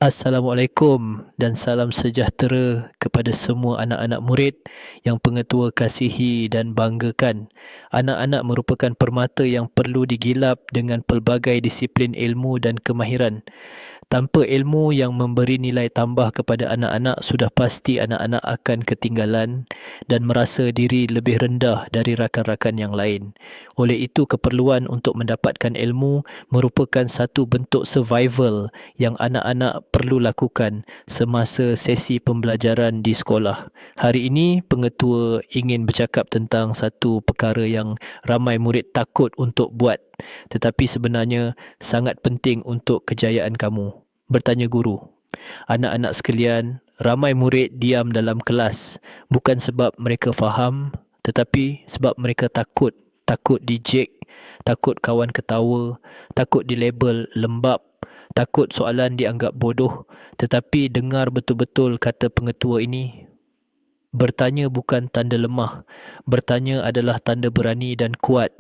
Assalamualaikum dan salam sejahtera kepada semua anak-anak murid yang pengetua kasihi dan banggakan. Anak-anak merupakan permata yang perlu digilap dengan pelbagai disiplin ilmu dan kemahiran. Tanpa ilmu yang memberi nilai tambah kepada anak-anak, sudah pasti anak-anak akan ketinggalan dan merasa diri lebih rendah dari rakan-rakan yang lain. Oleh itu, keperluan untuk mendapatkan ilmu merupakan satu bentuk survival yang anak-anak perlu lakukan semasa sesi pembelajaran di sekolah. Hari ini, pengetua ingin bercakap tentang satu perkara yang ramai murid takut untuk buat, tetapi sebenarnya sangat penting untuk kejayaan kamu. Bertanya guru. Anak-anak sekalian, ramai murid diam dalam kelas bukan sebab mereka faham, tetapi sebab mereka takut. Takut dijek, takut kawan ketawa, takut dilabel lembab, takut soalan dianggap bodoh. Tetapi dengar betul-betul kata pengetua ini, bertanya bukan tanda lemah, bertanya adalah tanda berani dan kuat.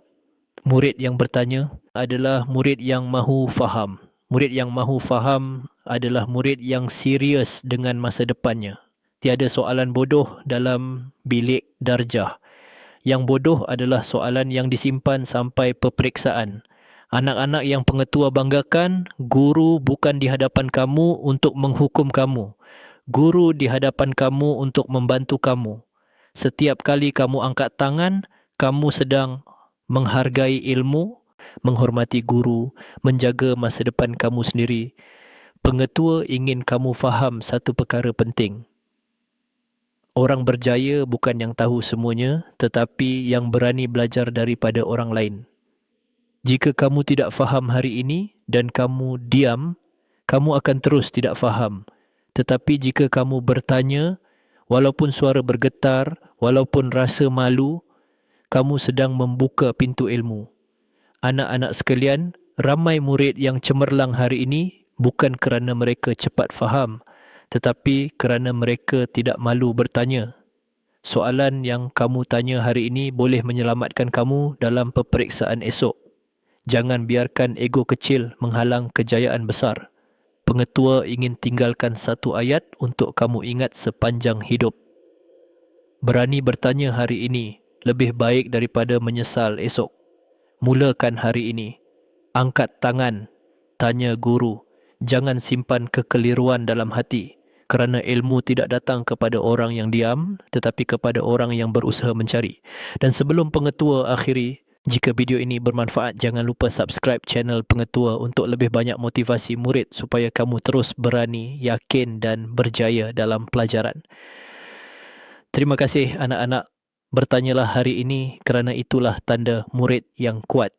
Murid yang bertanya adalah murid yang mahu faham. Murid yang mahu faham adalah murid yang serius dengan masa depannya. Tiada soalan bodoh dalam bilik darjah. Yang bodoh adalah soalan yang disimpan sampai peperiksaan. Anak-anak yang pengetua banggakan, guru bukan di hadapan kamu untuk menghukum kamu. Guru di hadapan kamu untuk membantu kamu. Setiap kali kamu angkat tangan, kamu sedang menghargai ilmu, menghormati guru, menjaga masa depan kamu sendiri. Pengetua ingin kamu faham satu perkara penting. Orang berjaya bukan yang tahu semuanya, tetapi yang berani belajar daripada orang lain. Jika kamu tidak faham hari ini dan kamu diam, kamu akan terus tidak faham. Tetapi jika kamu bertanya, walaupun suara bergetar, walaupun rasa malu, kamu sedang membuka pintu ilmu. Anak-anak sekalian, ramai murid yang cemerlang hari ini bukan kerana mereka cepat faham, tetapi kerana mereka tidak malu bertanya. Soalan yang kamu tanya hari ini boleh menyelamatkan kamu dalam peperiksaan esok. Jangan biarkan ego kecil menghalang kejayaan besar. Pengetua ingin tinggalkan satu ayat untuk kamu ingat sepanjang hidup. Berani bertanya hari ini lebih baik daripada menyesal esok. Mulakan hari ini. Angkat tangan. Tanya guru. Jangan simpan kekeliruan dalam hati. Kerana ilmu tidak datang kepada orang yang diam, tetapi kepada orang yang berusaha mencari. Dan sebelum pengetua akhiri, jika video ini bermanfaat, jangan lupa subscribe channel pengetua untuk lebih banyak motivasi murid supaya kamu terus berani, yakin dan berjaya dalam pelajaran. Terima kasih anak-anak. Bertanyalah hari ini kerana itulah tanda murid yang kuat.